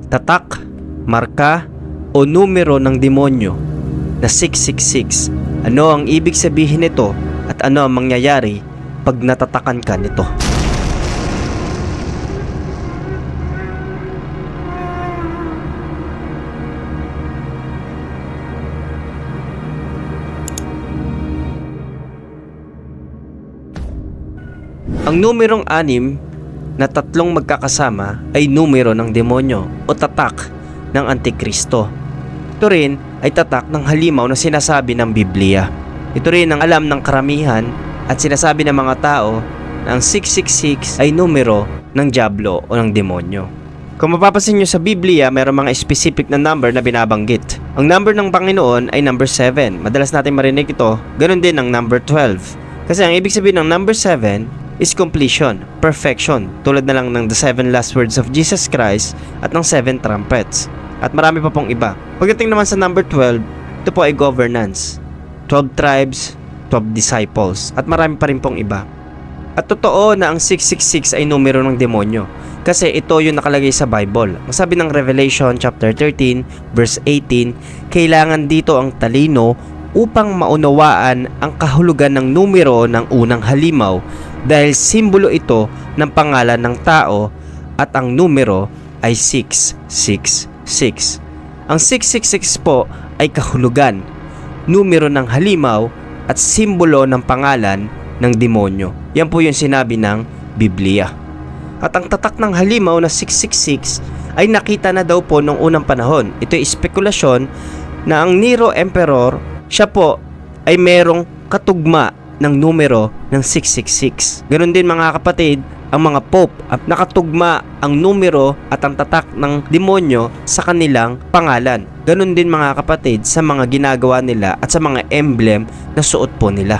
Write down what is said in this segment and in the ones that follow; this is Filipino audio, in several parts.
tatak, marka, o numero ng demonyo na 666. Ano ang ibig sabihin nito at ano ang mangyayari pag natatakan ka nito? Ang numerong 6 na tatlong magkakasama ay numero ng demonyo o tatak ng Antikristo. Ito rin ay tatak ng halimaw na sinasabi ng Biblia. Ito rin ang alam ng karamihan at sinasabi ng mga tao na ang 666 ay numero ng diablo o ng demonyo. Kung mapapansin nyo sa Biblia, mayroong mga specific na number na binabanggit. Ang number ng Panginoon ay number 7. Madalas natin marinig ito. Ganon din ang number 12. Kasi ang ibig sabihin ng number 7 is completion, perfection, tulad na lang ng the 7 last words of Jesus Christ at ng 7 trumpets. At marami pa pong iba. Pagdating naman sa number 12, ito po ay governance, 12 tribes, 12 disciples, at marami pa rin pong iba. At totoo na ang 666 ay numero ng demonyo, kasi ito yung nakalagay sa Bible. Ang sabi ng Revelation chapter 13 verse 18, kailangan dito ang talino upang maunawaan ang kahulugan ng numero ng unang halimaw, dahil simbolo ito ng pangalan ng tao at ang numero ay 666. Ang 666 po ay kahulugan, numero ng halimaw at simbolo ng pangalan ng demonyo. Yan po yung sinabi ng Biblia. At ang tatak ng halimaw na 666 ay nakita na daw po noong unang panahon. Ito ay spekulasyon na ang Nero Emperor, siya po ay merong katugma ng numero ng 666. Ganon din mga kapatid, ang mga pope at nakatugma ang numero at ang tatak ng demonyo sa kanilang pangalan. Ganon din mga kapatid sa mga ginagawa nila at sa mga emblem na suot po nila.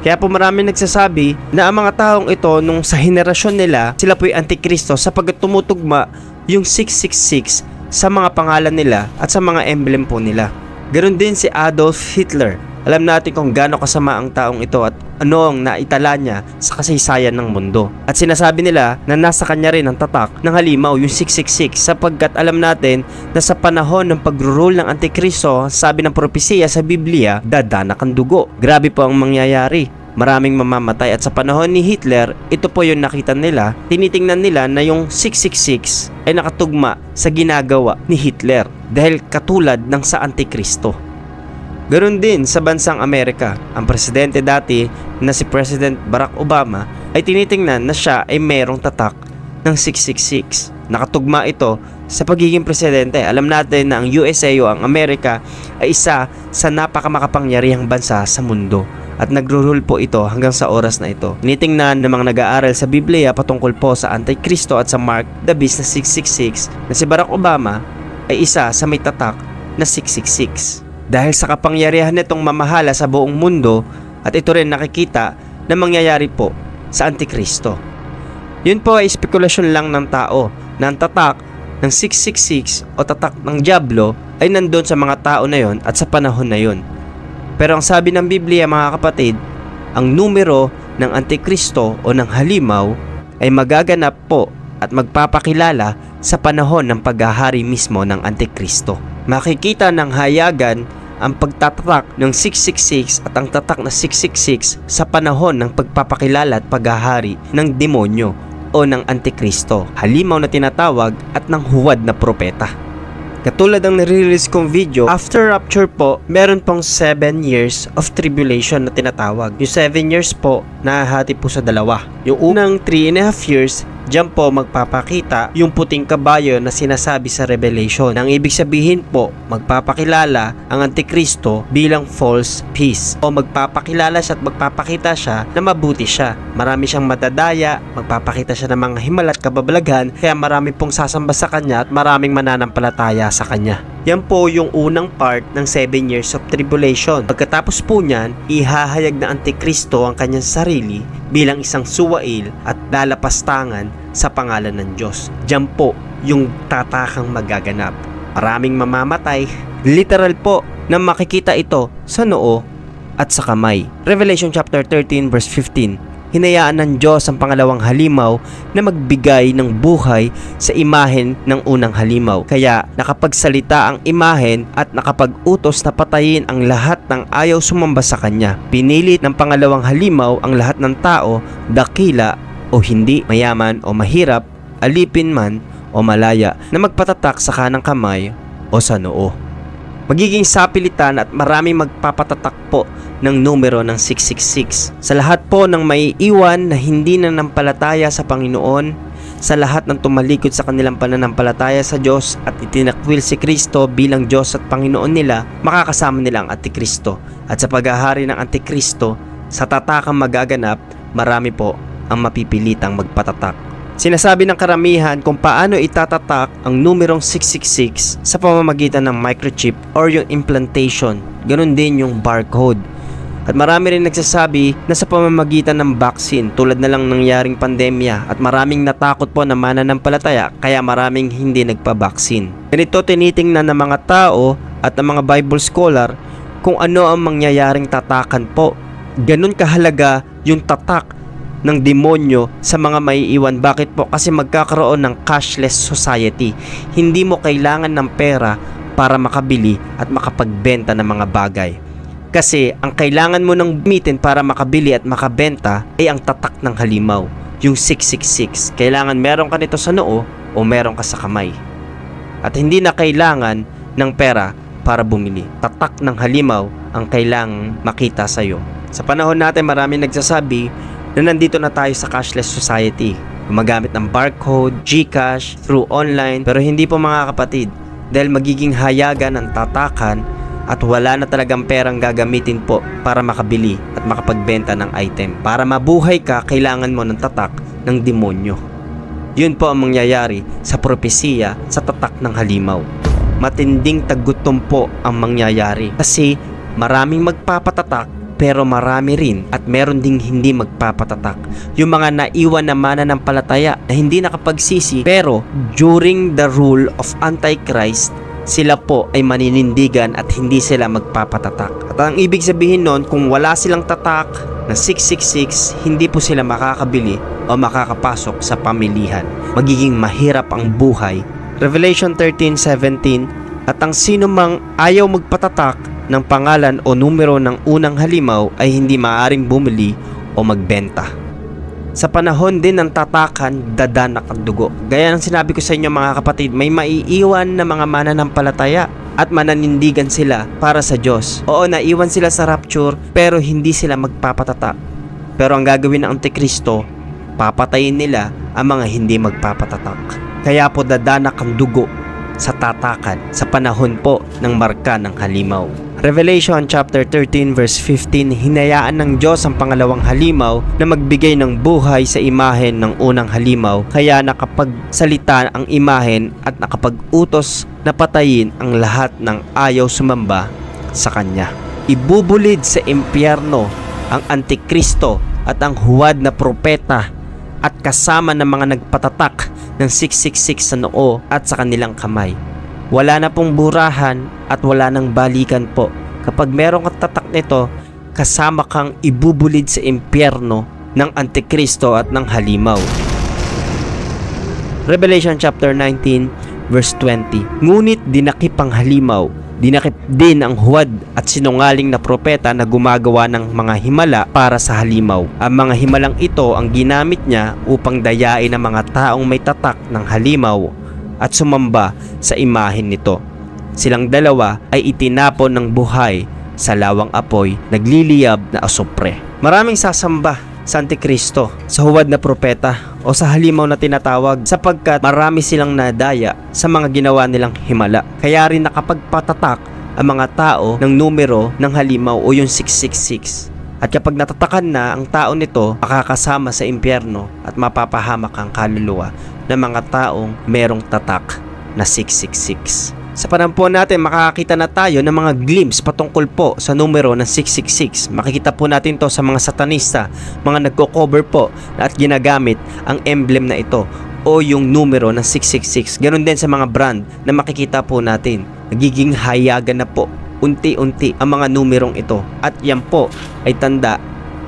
Kaya po marami nagsasabi na ang mga taong ito nung sa henerasyon nila, sila po yung Antikristo sapagkat tumutugma yung 666 sa mga pangalan nila at sa mga emblem po nila. Ganon din si Adolf Hitler. Alam natin kung gaano kasama ang taong ito at ano ang naitala niya sa kasaysayan ng mundo. At sinasabi nila na nasa kanya rin ang tatak ng halimaw, yung 666, sapagkat alam natin na sa panahon ng pag-rule ng Antikristo, sabi ng propesiya sa Biblia, dadanak ang dugo. Grabe po ang mangyayari. Maraming mamamatay at sa panahon ni Hitler, ito po yung nakita nila. Tinitingnan nila na yung 666 ay nakatugma sa ginagawa ni Hitler dahil katulad ng sa Antikristo. Ganon din sa bansang Amerika, ang presidente dati na si President Barack Obama ay tinitingnan na siya ay mayroong tatak ng 666. Nakatugma ito sa pagiging presidente. Alam natin na ang USA o ang Amerika ay isa sa napakamakapangyarihang bansa sa mundo at nagro-rule po ito hanggang sa oras na ito. Tinitingnan ng mga nag-aaral sa Biblia patungkol po sa Antikristo at sa Mark the Beast na 666 na si Barack Obama ay isa sa may tatak na 666. Dahil sa kapangyarihan nitong mamahala sa buong mundo at ito rin nakikita na mangyayari po sa Antikristo. Yun po ay spekulasyon lang ng tao na ang tatak ng 666 o tatak ng diablo ay nandun sa mga tao na yon at sa panahon na yon. Pero ang sabi ng Biblia mga kapatid, ang numero ng Antikristo o ng halimaw ay magaganap po at magpapakilala sa panahon ng paghahari mismo ng Antikristo. Makikita ng hayagan ang pagtatatak ng 666 at ang tatak na 666 sa panahon ng pagpapakilala at paghahari ng demonyo o ng Antikristo, halimaw na tinatawag at ng huwad na propeta. Katulad ng nare-release kong video, after rapture po, meron pong 7 years of tribulation na tinatawag. Yung 7 years po, nahahati po sa dalawa. Yung unang 3.5 years, diyan po magpapakita yung puting kabayo na sinasabi sa Revelation. Ang ibig sabihin po, magpapakilala ang Antikristo bilang false peace. O magpapakilala siya at magpapakita siya na mabuti siya. Marami siyang madadaya, magpapakita siya ng mga himala at kababalaghan, kaya marami pong sasamba sa kanya at maraming mananampalataya sa kanya. Yan po yung unang part ng 7 years of tribulation. Pagkatapos po niyan, ihahayag na Antikristo ang kanyang sarili bilang isang suwail at lalapastangan sa pangalan ng Diyos. Diyan po yung tatakang magaganap. Maraming mamamatay. Literal po na makikita ito sa noo at sa kamay. Revelation chapter 13 verse 15. hinayaan ng Diyos ang pangalawang halimaw na magbigay ng buhay sa imahen ng unang halimaw. Kaya nakapagsalita ang imahen at nakapag-utos na patayin ang lahat ng ayaw sumamba sa kanya. Pinilit ng pangalawang halimaw ang lahat ng tao, dakila o hindi, mayaman o mahirap, alipin man o malaya, na magpatatak sa kanang kamay o sa noo. Magiging sapilitan at maraming magpapatatak po ng numero ng 666. Sa lahat po ng maiiwan na hindi nanampalataya sa Panginoon, sa lahat ng tumalikod sa kanilang pananampalataya sa Diyos at itinakwil si Kristo bilang Diyos at Panginoon nila, makakasama nila ang Antikristo. At sa paghahari ng Antikristo, sa tatakang magaganap, marami po ang mapipilitang magpatatak. Sinasabi ng karamihan kung paano itatatak ang numerong 666 sa pamamagitan ng microchip or yung implantation. Ganon din yung barcode. At marami rin nagsasabi na sa pamamagitan ng vaccine, tulad na lang nangyaring pandemya, at maraming natakot po na mananampalataya kaya maraming hindi nagpa-vaccine. Ganito tinitingnan ng mga tao at ng mga Bible scholar kung ano ang mangyayaring tatakan po. Ganon kahalaga yung tatak ng demonyo sa mga maiiwan. Bakit po? Kasi magkakaroon ng cashless society. Hindi mo kailangan ng pera para makabili at makapagbenta ng mga bagay. Kasi ang kailangan mo nang gamitin para makabili at makabenta ay ang tatak ng halimaw, yung 666. Kailangan meron ka nito sa noo o meron ka sa kamay. At hindi na kailangan ng pera para bumili. Tatak ng halimaw ang kailangang makita sa iyo. Sa panahon natin, maraming nagsasabi na nandito na tayo sa cashless society, gumagamit ng barcode, GCash, through online. Pero hindi po mga kapatid, dahil magiging hayagan ang tatakan at wala na talagang perang gagamitin po para makabili at makapagbenta ng item. Para mabuhay ka, kailangan mo ng tatak ng demonyo. Yun po ang mangyayari sa propesiya sa tatak ng halimaw. Matinding tagutom po ang mangyayari kasi maraming magpapatatak pero marami rin at meron ding hindi magpapatatak. Yung mga naiwan na mananampalataya na hindi nakapagsisi pero during the rule of Antichrist, sila po ay maninindigan at hindi sila magpapatatak. At ang ibig sabihin nun, kung wala silang tatak na 666, hindi po sila makakabili o makakapasok sa pamilihan. Magiging mahirap ang buhay. Revelation 13:17, at ang sino mang ayaw magpatatak ng pangalan o numero ng unang halimaw ay hindi maaaring bumili o magbenta. Sa panahon din ng tatakan, dadanak ang dugo. Gaya ng sinabi ko sa inyo mga kapatid, may maiiwan na mga mananampalataya at mananindigan sila para sa Diyos. Oo, naiwan sila sa rapture pero hindi sila magpapatatak. Pero ang gagawin ng Antikristo, papatayin nila ang mga hindi magpapatatak. Kaya po dadanak ang dugo sa tatakan sa panahon po ng marka ng halimaw. Revelation chapter 13 verse 15, hinayaan ng Diyos ang pangalawang halimaw na magbigay ng buhay sa imahen ng unang halimaw, kaya nakapagsalita ang imahen at nakapag-utos na patayin ang lahat ng ayaw sumamba sa kanya. Ibubulid sa impyerno ang Antikristo at ang huwad na propeta at kasama ng mga nagpatatak ng 666 sa noo at sa kanilang kamay. Wala na pong burahan at wala nang balikan po. Kapag merong tatak nito, kasama kang ibubulid sa impyerno ng Antikristo at ng halimaw. Revelation chapter 19 verse 20, ngunit dinakip ang halimaw, dinakip din ang huwad at sinungaling na propeta na gumagawa ng mga himala para sa halimaw. Ang mga himalang ito ang ginamit niya upang dayain ang mga taong may tatak ng halimaw at sumamba sa imahen nito. Silang dalawa ay itinapon ng buhay sa lawang apoy, nagliliyab na asupre. Maraming sasamba sa Antikristo, sa huwad na propeta o sa halimaw na tinatawag, sapagkat marami silang nadaya sa mga ginawa nilang himala. Kaya rin nakapagpatatak ang mga tao ng numero ng halimaw o yung 666. At kapag natatakan na ang tao nito, makakasama sa impyerno at mapapahamak ang kaluluwa ng mga taong merong tatak na 666. Sa panahon natin, makakakita na tayo ng mga glimpse patungkol po sa numero ng 666. Makikita po natin to sa mga satanista, mga nagko-cover po at ginagamit ang emblem na ito o yung numero ng 666. Ganon din sa mga brand na makikita po natin. Nagiging hayagan na po unti-unti ang mga numerong ito. At yan po ay tanda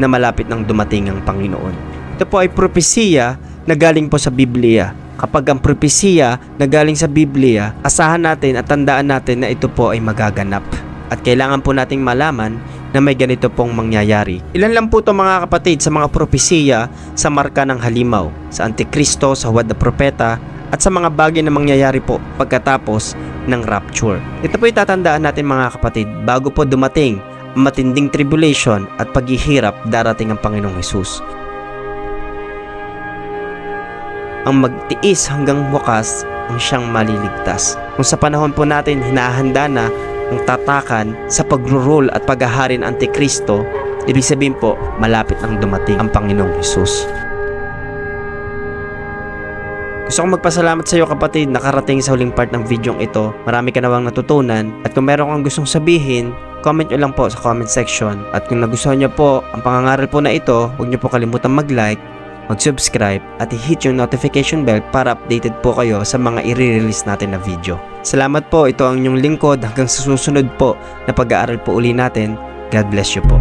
na malapit nang dumating ang Panginoon. Ito po ay propesiya na galing po sa Biblia. Kapag ang propesiya na galing sa Biblia, asahan natin at tandaan natin na ito po ay magaganap. At kailangan po nating malaman na may ganito pong mangyayari. Ilan lang po ito mga kapatid sa mga propesiya sa marka ng halimaw, sa Antikristo, sa Huwad na Propeta, at sa mga bagay na mangyayari po pagkatapos ng rapture. Ito po itatandaan natin mga kapatid, bago po dumating ang matinding tribulation at paghihirap, darating ang Panginoong Hesus. Ang magtiis hanggang wakas ang siyang maliligtas. Kung sa panahon po natin hinahanda na ang tatakan sa pagro-rule at paghahari ng Antikristo, ibig sabihin po malapit nang dumating ang Panginoong Hesus. Gusto kong magpasalamat sa iyo kapatid, nakarating sa huling part ng video ito. Marami ka nawang natutunan, at kung meron kang gustong sabihin, comment nyo lang po sa comment section. At kung nagustuhan nyo po ang pangangaral po na ito, huwag nyo po kalimutan mag-like, mag-subscribe at i-hit yung notification bell para updated po kayo sa mga i-release natin na video. Salamat po, ito ang inyong lingkod, hanggang sa susunod po na pag-aaral po uli natin. God bless you po.